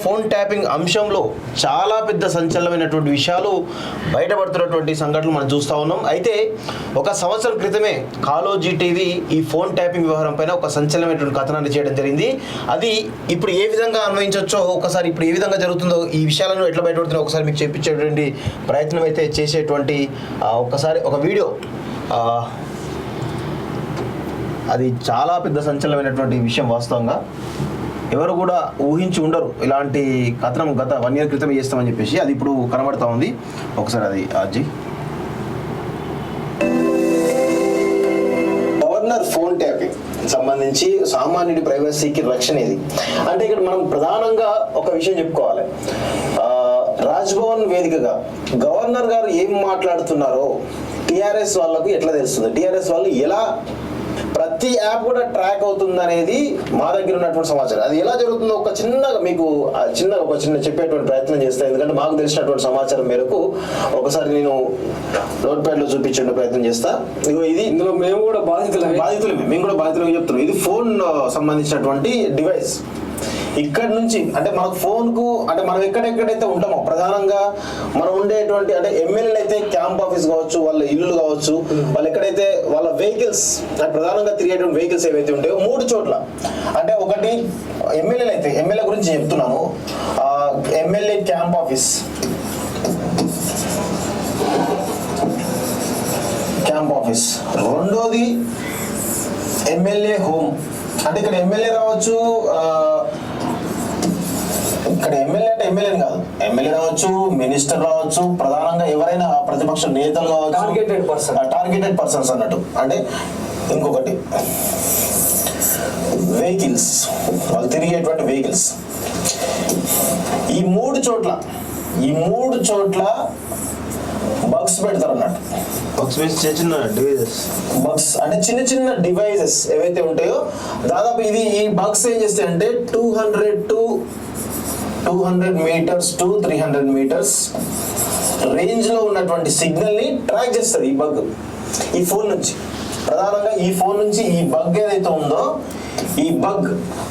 Phone tapping అంశంలో చాలా పెద్ద సంచలనమైనటువంటి విషయాలు బయటపడుతున్నటువంటి సంఘటనలు మనం చూస్తూ ఉన్నాం. అయితే ఒక సంవత్సరం క్రితమే కాలోజీ టీవీ ఈ ఫోన్ ట్యాపింగ్ వ్యవహారం పైన ఒక సంచలనమైనటువంటి కథనాన్ని చేయడం జరిగింది. అది ఇప్పుడు ఏ విధంగా అన్వయించవచ్చో ఒకసారి ఇప్పుడు ఏ విధంగా జరుగుతుందో ఈ విషయాలను ఎట్లా బయటపడుతుందో ఒకసారి మీకు చెప్పించేటువంటి ప్రయత్నం అయితే చేసేటువంటి ఒకసారి ఒక వీడియో. అది చాలా పెద్ద సంచలనమైనటువంటి విషయం. వాస్తవంగా ఎవరు కూడా ఊహించి ఉండరు ఇలాంటి కథనం గత 1 year క్రితం చేస్తామని చెప్పేసి. అది ఇప్పుడు కనబడతా ఉంది. ఒకసారి అది అజ్జి. గవర్నర్ ఫోన్ ట్యాపింగ్ సంబంధించి సామాన్యుడి ప్రైవసీకి రక్షణ ఇది. అంటే ఇక్కడ మనం ప్రధానంగా ఒక విషయం చెప్పుకోవాలి. రాజ్భవన్ వేదికగా గవర్నర్ గారు ఏం మాట్లాడుతున్నారో టీఆర్ఎస్ వాళ్ళకు ఎట్లా తెలుస్తుంది, టీఆర్ఎస్ వాళ్ళు ఎలా ప్రతి యాప్ కూడా ట్రాక్ అవుతుంది అనేది మా దగ్గర ఉన్నటువంటి సమాచారం. అది ఎలా జరుగుతుందో ఒక చిన్న చెప్పేటువంటి ప్రయత్నం చేస్తాను. ఎందుకంటే మాకు తెలిసినటువంటి సమాచారం మేరకు ఒకసారి నేను నోట్ ప్యాడ్ లో చూపించే ప్రయత్నం చేస్తా. ఇది ఇందులో మేము కూడా మేము కూడా బాధితులు చెప్తున్నాం. ఇది ఫోన్ సంబంధించినటువంటి డివైస్. ఇక్కడ నుంచి అంటే మన ఫోన్ కు అంటే మనం ఎక్కడెక్కడైతే ఉంటామో ప్రధానంగా మనం ఉండేటువంటి అంటే ఎమ్మెల్యేలు అయితే క్యాంప్ ఆఫీస్ కావచ్చు, వాళ్ళ ఇల్లు కావచ్చు, వాళ్ళు ఎక్కడైతే వాళ్ళ వెహికల్స్ ప్రధానంగా తిరిగేటువంటి వెహికల్స్ ఏవైతే ఉంటాయో 3 చోట్ల. అంటే ఒకటి ఎమ్మెల్యేలు అయితే ఎమ్మెల్యే గురించి చెప్తున్నాను, ఎమ్మెల్యే క్యాంప్ ఆఫీస్, రెండోది ఎమ్మెల్యే హోమ్. అంటే ఇక్కడ ఎమ్మెల్యే రావచ్చు, ఇక్కడ ఎమ్మెల్యే అంటే ఎమ్మెల్యే కాదు, ఎమ్మెల్యే రావచ్చు, మినిస్టర్ రావచ్చు, ప్రధానంగా ఎవరైనా ప్రతిపక్ష నేతలు కావచ్చు, టార్గెటెడ్ పర్సన్స్ అన్నట్టు. అంటే ఇంకొకటి వెహికల్స్, వాళ్ళు తిరిగేటువంటి వెహికల్స్. ఈ 3 చోట్ల బగ్స్ పెడతారు అన్నట్టు. బగ్స్ అంటే చిన్న డివైజెస్ ఏవైతే ఉంటాయో దాదాపు ఈ బగ్స్ ఏం చేస్తాయి అంటే 200 meters to 300 meters రేంజ్ లో ఉన్నటువంటి సిగ్నల్ ని ట్రాక్ చేస్తుంది ఈ బగ్. ఈ ఫోన్ నుంచి ప్రధానంగా ఈ బగ్ ఏదైతే ఉందో ఈ బగ్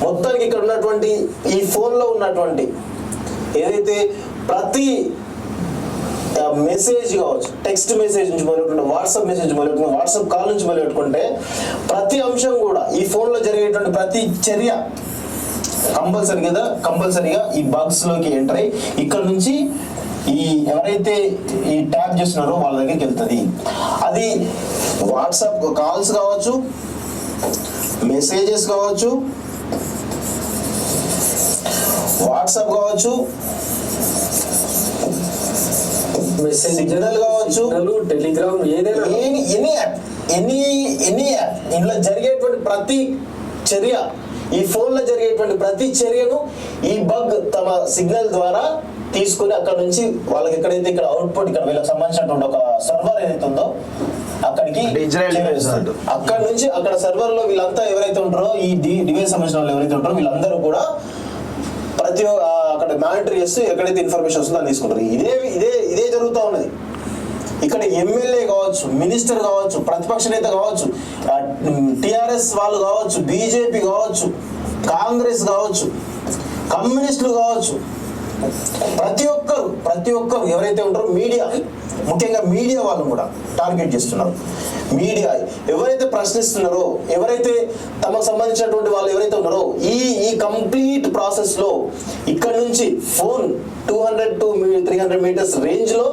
మొత్తానికి ఇక్కడ ఉన్నటువంటి ఈ ఫోన్ లో ఉన్నటువంటి ఏదైతే ప్రతి మెసేజ్ కావచ్చు, టెక్స్ట్ మెసేజ్ నుంచి మొదలుపెట్టుకుంటే, వాట్సాప్ మెసేజ్ మొదలుపెట్టుకుంటే, వాట్సాప్ కాల్ నుంచి మొదలుపెట్టుకుంటే ప్రతి అంశం కూడా ఈ ఫోన్ లో జరిగేటువంటి ప్రతి చర్య కంపల్సరిగా ఈ బగ్స్ లోకి ఎంటర్ అయ్యి ఇక్కడ నుంచి ఈ ఎవరైతే ఈ ట్యాప్ చేస్తున్నారో వాళ్ళ దగ్గరికి వెళ్తుంది. అది వాట్సాప్ కాల్స్ కావచ్చు, మెసేజెస్ కావచ్చు, వాట్సాప్ కావచ్చు, సిగ్నల్ కావచ్చు, టెలిగ్రామ్, ఏదైనా ఎనీ యాప్ ఇందులో జరిగేటువంటి ప్రతి చర్య, ఈ ఫోన్ లో జరిగేటువంటి ప్రతి చర్యను ఈ బగ్ తమ సిగ్నల్ ద్వారా తీసుకుని అక్కడ నుంచి వాళ్ళకి ఎక్కడైతే ఇక్కడ అవుట్పుట్ ఇక్కడ వీళ్ళకి సంబంధించినటువంటి ఒక సర్వర్ ఏదైతే ఉందో అక్కడికి అక్కడ నుంచి అక్కడ సర్వర్ లో వీళ్ళంతా ఎవరైతే ఉంటారో ఈ డివైస్ సంబంధించిన వాళ్ళు ఎవరైతే ఉంటారో వీళ్ళందరూ కూడా ప్రతి అక్కడ మానిటర్ చేస్తూ ఎక్కడైతే ఇన్ఫర్మేషన్ వస్తుందో అని తీసుకుంటారు. ఇదే జరుగుతూ ఉన్నది. ఇక్కడ ఎమ్మెల్యే కావచ్చు, మినిస్టర్ కావచ్చు, ప్రతిపక్ష నేత కావచ్చు, టిఆర్ఎస్ వాళ్ళు కావచ్చు, బీజేపీ కావచ్చు, కాంగ్రెస్ కావచ్చు, కమ్యూనిస్టులు కావచ్చు, ప్రతి ఒక్కరు ఎవరైతే ఉంటారో మీడియా, ముఖ్యంగా మీడియా వాళ్ళు కూడా టార్గెట్ చేస్తున్నారు. మీడియా ఎవరైతే ప్రశ్నిస్తున్నారో, ఎవరైతే తమకు సంబంధించినటువంటి వాళ్ళు ఎవరైతే ఉన్నారో ఈ కంప్లీట్ ప్రాసెస్ లో ఇక్కడ నుంచి ఫోన్ 200 to 300 meters రేంజ్ లో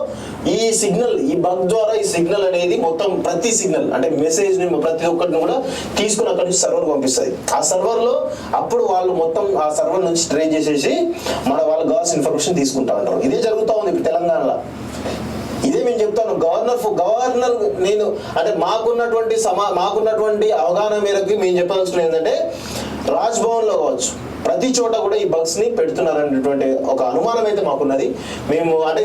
ఈ సిగ్నల్, ఈ బగ్ ద్వారా ఈ సిగ్నల్ అనేది మొత్తం ప్రతి సిగ్నల్ అంటే మెసేజ్ ని ప్రతి ఒక్కరిని కూడా తీసుకుని అక్కడి నుంచి సర్వర్ పంపిస్తుంది. ఆ సర్వర్ లో అప్పుడు వాళ్ళు మొత్తం ఆ సర్వర్ నుంచి ట్రైన్ చేసేసి వాళ్ళకి కావాల్సిన ఇన్ఫర్మేషన్ తీసుకుంటా ఉంటారు. ఇదే జరుగుతూ ఉంది ఇప్పుడు తెలంగాణలో. ఇదే మేము చెప్తాను. గవర్నర్ నేను అంటే మాకున్నటువంటి అవగాహన మేరకు మేము చెప్పాల్సిన ఏంటంటే రాజ్భవన్ లో కావచ్చు ప్రతి చోట కూడా ఈ బగ్స్ ని పెడుతున్నారనేటువంటి ఒక అనుమానం అయితే మాకున్నది. మేము అంటే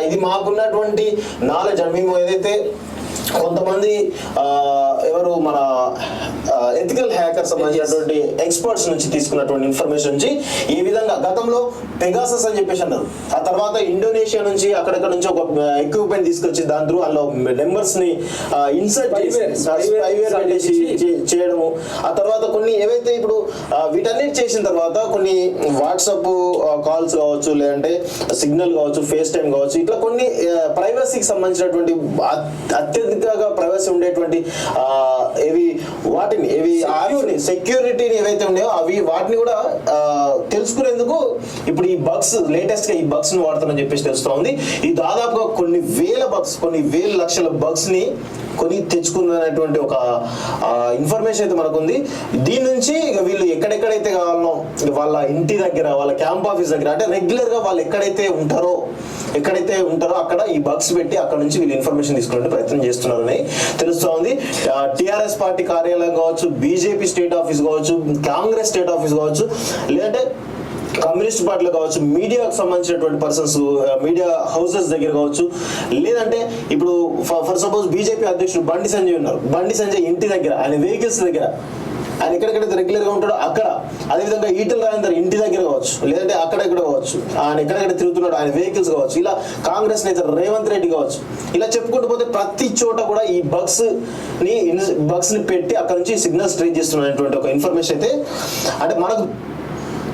ఇది మాకున్నటువంటి నాలెడ్జ్. మేము ఏదైతే కొంతమంది ఎవరు మన ఎథికల్ హ్యాకర్ సంబంధించినటువంటి ఎక్స్పర్ట్స్ నుంచి తీసుకున్నటువంటి ఇన్ఫర్మేషన్ నుంచి ఈ విధంగా గతంలో పెగాసస్ అని చెప్పేసి అన్నారు. ఆ తర్వాత ఇండోనేషియా నుంచి అక్కడక్కడ నుంచి ఒక ఎక్విప్మెంట్ తీసుకొచ్చి దాని త్రూ అందులో నెంబర్స్ ని ఇన్సర్ట్ చేసి చేయడము. ఆ తర్వాత కొన్ని ఏవైతే ఇప్పుడు వీటన్నిటి చేసిన తర్వాత కొన్ని వాట్సాప్ కాల్స్ కావచ్చు, లేదంటే సిగ్నల్ కావచ్చు, ఫేస్ టైమ్ కావచ్చు, ఇట్లా కొన్ని ప్రైవసీకి సంబంధించినటువంటి అత్యధికంగా ప్రైవసీ ఉండేటువంటి సెక్యూరిటీని ఏవైతే ఉన్నాయో వాటిని కూడా తెలుసుకునేందుకు ఇప్పుడు ఈ బగ్స్ లేటెస్ట్ గా ఈ బగ్స్ ని వాడుతారని చెప్పేసి తెలుస్తోంది. ఈ దాదాపుగా కొన్ని వేల లక్షల బగ్స్ ని కొని తెచ్చుకున్నటువంటి ఒక ఇన్ఫర్మేషన్ అయితే మనకుంది. దీని నుంచి వీళ్ళు ఎక్కడెక్కడైతే కావాలనో వాళ్ళ ఇంటి దగ్గర, వాళ్ళ క్యాంప్ ఆఫీస్ దగ్గర, అంటే రెగ్యులర్ గా వాళ్ళు ఎక్కడైతే ఉంటారో అక్కడ ఈ బగ్స్ పెట్టి అక్కడ నుంచి వీళ్ళు ఇన్ఫర్మేషన్ తీసుకునే ప్రయత్నం చేస్తున్నారని తెలుస్తోంది. టిఆర్ఎస్ పార్టీ కార్యాలయం కావచ్చు, బీజేపీ స్టేట్ ఆఫీస్ కావచ్చు, కాంగ్రెస్ స్టేట్ ఆఫీస్ కావచ్చు, లేదంటే కమ్యూనిస్ట్ పార్టీలు కావచ్చు, మీడియాకు సంబంధించినటువంటి పర్సన్స్, మీడియా హౌసెస్ దగ్గర కావచ్చు, లేదంటే ఇప్పుడు ఫర్ సపోజ్ బీజేపీ అధ్యక్షుడు బండి సంజయ్ ఉన్నారు. బండి సంజయ్ ఇంటి దగ్గర, ఆయన వెహికల్స్ దగ్గర, ఆయన ఎక్కడెక్కడైతే రెగ్యులర్ గా ఉంటాడో అక్కడ, అదేవిధంగా ఈటల రాజేందర్ ఇంటి దగ్గర కావచ్చు, లేదంటే అక్కడెక్కడ కావచ్చు, ఆయన ఎక్కడెక్కడ తిరుగుతున్నాడు ఆయన వెహికల్స్ కావచ్చు, ఇలా కాంగ్రెస్ నేత రేవంత్ రెడ్డి కావచ్చు, ఇలా చెప్పుకుంటూ పోతే ప్రతి చోట కూడా ఈ బగ్స్ ని పెట్టి అక్కడ నుంచి సిగ్నల్స్ ట్రేస్ చేస్తున్నటువంటి ఒక ఇన్ఫర్మేషన్ అయితే అంటే మనకు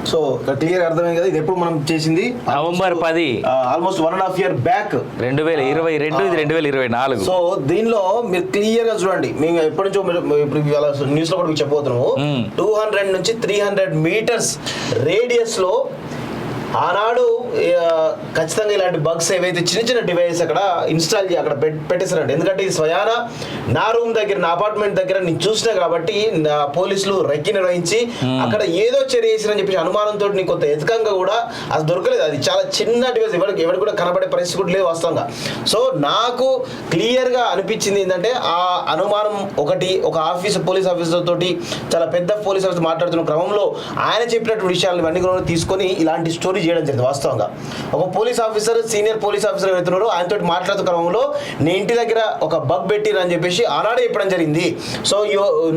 సో క్లియర్ అర్థమైంది కదా. ఇది ఎప్పుడు మనం చేసింది నవంబర్ 10 ఆల్మోస్ట్ 1.5 year బ్యాక్ 2022, ఇది 2024. సో దీనిలో మీరు క్లియర్ గా చూడండి, మేము ఎప్పటి నుంచో ఇప్పుడు న్యూస్ లో కూడా మీకు చెప్పబోతున్నాము. 200 నుంచి 300 meters రేడియస్ లో ఆనాడు ఖచ్చితంగా ఇలాంటి బగ్స్ ఏవైతే చిన్న డివైస్ అక్కడ ఇన్స్టాల్ అక్కడ పెట్టేశారండి. ఎందుకంటే ఇది స్వయాన నా రూమ్ దగ్గర, నా అపార్ట్మెంట్ దగ్గర నేను చూసినా కాబట్టి పోలీసులు రెక్కి నిర్వహించి అక్కడ ఏదో చర్య చేసిరని చెప్పి అనుమానంతో నీకు కొంత ఎతకంగా కూడా అది దొరకలేదు. అది చాలా చిన్న డివైస్, ఎవరికి కూడా కనబడే పరిస్థితి కూడా లేదు వాస్తవంగా. సో నాకు క్లియర్ గా అనిపించింది ఏంటంటే ఆ అనుమానం ఒకటి, ఒక పోలీస్ ఆఫీసర్ తోటి చాలా పెద్ద పోలీస్ ఆఫీసర్ మాట్లాడుతున్న క్రమంలో ఆయన చెప్పినటువంటి విషయాలు ఇవన్నీ కూడా తీసుకొని ఇలాంటి స్టోరీ చేయడం జరిగింది. వాస్తవంగా ఒక police officer, senior police officer వెళ్తున్నారు, ఆయనతో మాట్లాడుతున్న క్రమంలో నీ ఇంటి దగ్గర ఒక బగ్ పెట్టిరని చెప్పేసి ఆనాడే చెప్పడం జరిగింది. సో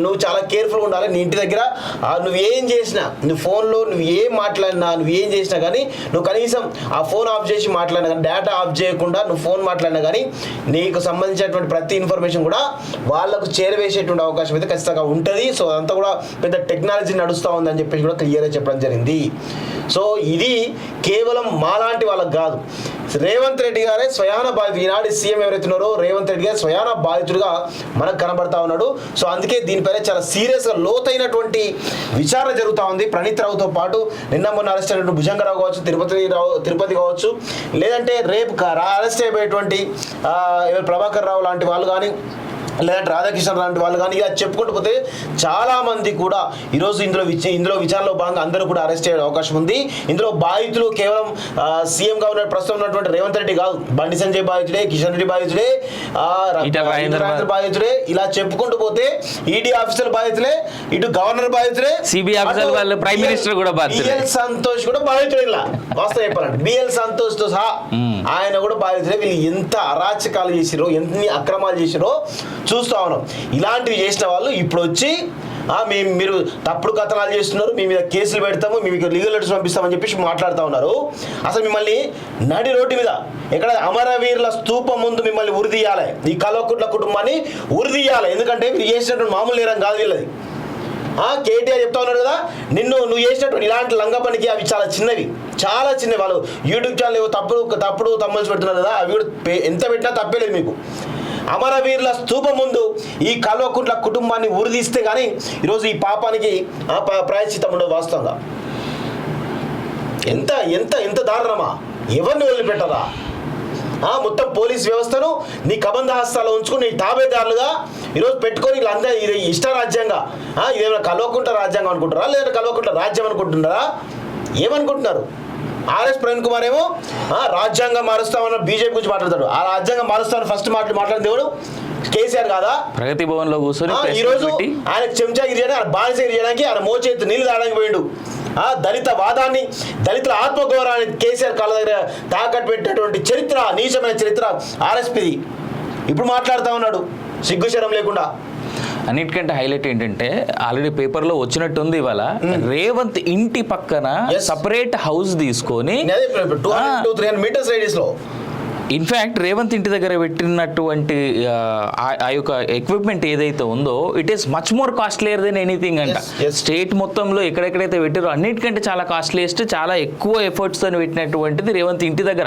నువ్వు చాలా కేర్ఫుల్గా ఉండాలి. నీ ఇంటి దగ్గర నువ్వు ఏం చేసినా, నువ్వు ఫోన్లో నువ్వు ఏం మాట్లాడినా, నువ్వు ఏం చేసినా కానీ, నువ్వు కనీసం ఆ ఫోన్ ఆఫ్ చేసి మాట్లాడినా కానీ, డేటా ఆఫ్ చేయకుండా నువ్వు ఫోన్ మాట్లాడినా కానీ నీకు సంబంధించినటువంటి ప్రతి ఇన్ఫర్మేషన్ కూడా వాళ్ళకు చేరవేసేటువంటి అవకాశం అయితే ఖచ్చితంగా ఉంటుంది. సో అదంతా కూడా పెద్ద టెక్నాలజీ నడుస్తూ ఉందని చెప్పేసి కూడా క్లియర్గా చెప్పడం జరిగింది. సో ఇది కేవలం మాలాంటి వాళ్ళకి కాదు, రేవంత్ రెడ్డి గారే స్వయాన బాధితుడు. ఈనాడు సీఎం ఎవరైతే ఉన్నారో రేవంత్ రెడ్డి గారు స్వయాన బాధితుడిగా మనకు కనబడతా ఉన్నాడు. సో అందుకే దీనిపైన చాలా సీరియస్గా లోతైనటువంటి విచారణ జరుగుతూ ఉంది. ప్రణీత్ రావుతో పాటు నిన్న మొన్న అరెస్ట్ అయినటువంటి భుజంగరావు కావచ్చు, తిరుపతి కావచ్చు, లేదంటే రేపు అరెస్ట్ అయిపోయేటువంటి ప్రభాకర్ రావు లాంటి వాళ్ళు కానీ, లేదంటే రాధాకృష్ణ లాంటి వాళ్ళు కానీ, ఇలా చెప్పుకుంటూ పోతే చాలా మంది కూడా ఈరోజు ఇందులో విచారణలో భాగంగా అందరూ కూడా అరెస్ట్ అయ్యే అవకాశం ఉంది. ఇందులో బాధితులు కేవలం సీఎంగా ఉన్న ప్రస్తుతం ఉన్నటువంటి రేవంత్ రెడ్డి కాదు, బండి సంజయ్ బాధితుడే, కిషన్ రెడ్డి బాధితుడే, బాధితుడే, ఇలా చెప్పుకుంటూ పోతే ఈడీ ఆఫీసర్ బాధితులే, ఇటు గవర్నర్ బాధితులే, సిబిఐ ఆఫీసర్ వాళ్ళు, ప్రైమ్ మినిస్టర్ కూడా బాధితుడే, బిఎల్ సంతోష్ కూడా బాధితుడే. ఇలా వాస్తవం చెప్పాలంటే బిఎల్ సంతోష్ తో సహా ఆయన కూడా బాధితుడే. వీళ్ళు ఎంత అరాచకాలు చేసిరో, ఎన్ని అక్రమాలు చేసిరో చూస్తూ ఉన్నాం. ఇలాంటివి చేసిన వాళ్ళు ఇప్పుడు వచ్చి మీరు తప్పుడు కథనాలు చేస్తున్నారు, మీ మీద కేసులు పెడతాము, మీకు లీగల్ నోటీస్ పంపిస్తామని చెప్పేసి మాట్లాడుతూ ఉన్నారు. అసలు మిమ్మల్ని నడి రోడ్డు మీద ఎక్కడ అమరవీరుల స్తూపం ముందు మిమ్మల్ని ఉరిదీయాలి, ఈ కల్వకుంట్ల కుటుంబాన్ని ఉరిదీయాలి. ఎందుకంటే మీరు చేసినటువంటి మామూలు నేరం కాదు వీళ్ళది. కేటీఆర్ చెప్తా ఉన్నాడు కదా, నువ్వు చేసినటువంటి ఇలాంటి లంగ పనికి అవి చాలా చిన్నవి. వాళ్ళు యూట్యూబ్ ఛానల్ తప్పుడు తమ్మల్సి పెడుతున్నారు కదా, అవి కూడా ఎంత పెట్టినా తప్పేలేదు మీకు. అమరవీరుల స్తూపం ముందు ఈ కల్వకుంట్ల కుటుంబాన్ని ఉరిదీస్తే కానీ ఈరోజు ఈ పాపానికి ప్రాయశ్చిత్తం ఉండదు. వాస్తవంగా ఎంత ఎంత ఎంత దారుణమా, ఎవరిని వదిలిపెట్టరా? మొత్తం పోలీస్ వ్యవస్థను నీ కబంధ హస్తాలో ఉంచుకుని నీ తాబేదారులుగా ఈరోజు పెట్టుకొని వీళ్ళందరూ ఇది ఇష్టరాజ్యంగా, ఇదేమైనా కల్వకుంట్ల రాజ్యాంగం అనుకుంటారా, లేదా కల్వకుంట్ల రాజ్యం అనుకుంటున్నారా? ఏమనుకుంటున్నారు? ఆర్ఎస్ ప్రవీణ్ కుమార్ ఏమో రాజ్యాంగం మారుస్తామన్న బీజేపీ గురించి మాట్లాడతాడు. ఆ రాజ్యాంగం మారుస్తామని ఫస్ట్ మాట్లాడిన దేవుడు కేసీఆర్ కాదా? ప్రగతి భవన్ లో కూర్చొని ఈ రోజు ఆయన చెంచాగిరి చేయడానికి, ఆయన బానిసగిరి చేయడానికి, ఆయన మోచేతి నీళ్లు తాగడానికి పోయిండు. దళిత వాదాన్ని, దళితుల ఆత్మగౌరవాన్ని కేసీఆర్ కాళ్ళ దగ్గర తాకట్టు పెట్టినటువంటి చరిత్ర, నీచమైన చరిత్ర ఆర్ఎస్పీది. ఇప్పుడు మాట్లాడుతూ ఉన్నాడు సిగ్గుశరం లేకుండా. అన్నిటికంటే హైలైట్ ఏంటంటే ఆల్రెడీ పేపర్ లో వచ్చినట్టుంది ఇవాళ రేవంత్ ఇంటి పక్కన Yes. సపరేట్ హౌస్ తీసుకొని 200-300 మీటర్స్ రేడియస్ లో ఇన్ఫ్యాక్ట్ రేవంత్ ఇంటి దగ్గర పెట్టినటువంటి ఆ యొక్క ఎక్విప్మెంట్ ఏదైతే ఉందో it is much more costlier than anything అంట. Yes, yes. స్టేట్ మొత్తంలో ఎక్కడెక్కడైతే పెట్టారో అన్నిటికంటే చాలా కాస్ట్లీయెస్ట్, చాలా ఎక్కువ ఎఫర్ట్స్ తో పెట్టినటువంటిది రేవంత్ ఇంటి దగ్గర.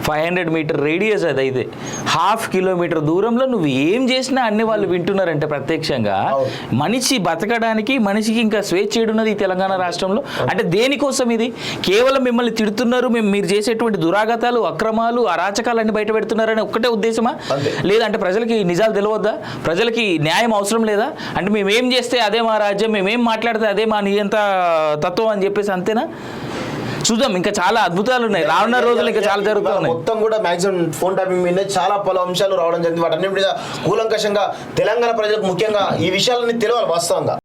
500 మీటర్ రేడియస్ అదైతే 1/2 కిలోమీటర్ దూరంలో నువ్వు ఏం చేసినా అన్ని వాళ్ళు వింటున్నారంటే ప్రత్యక్షంగా. అవును. మనిషి బతకడానికి మనిషికి ఇంకా స్వేచ్ఛ ఏడున్నది ఈ తెలంగాణ రాష్ట్రంలో. అంటే దేనికోసం ఇది? కేవలం మిమ్మల్ని తిడుతున్నారు, మీరు చేసేటువంటి దురాగతాలు, అక్రమాలు, అరాచకాలు అన్ని బయట పెడుతున్నారని ఒక్కటే ఉద్దేశమా? అంతే. లేదంటే ప్రజలకి నిజాలు తెలియవద్దా? ప్రజలకి న్యాయం అవసరం లేదా? అంటే మేమేం చేస్తే అదే మా రాజ్యం, మేమేం మాట్లాడితే అదే మా నియంత తత్వం అని చెప్పేసి అంతేనా? చూద్దాం, ఇంకా చాలా అద్భుతాలు ఉన్నాయి రానున్న రోజులు, ఇంకా చాలా జరుగుతూ ఉన్నాయి. మొత్తం కూడా మాక్సిమం ఫోన్ టాపింగ్ మీద చాలా పలు అంశాలు రావడం జరిగింది. వాటన్నిటి మీద కూలంకషంగా తెలంగాణ ప్రజలకు ముఖ్యంగా ఈ విషయాలన్నీ తెలియాలి వాస్తవంగా.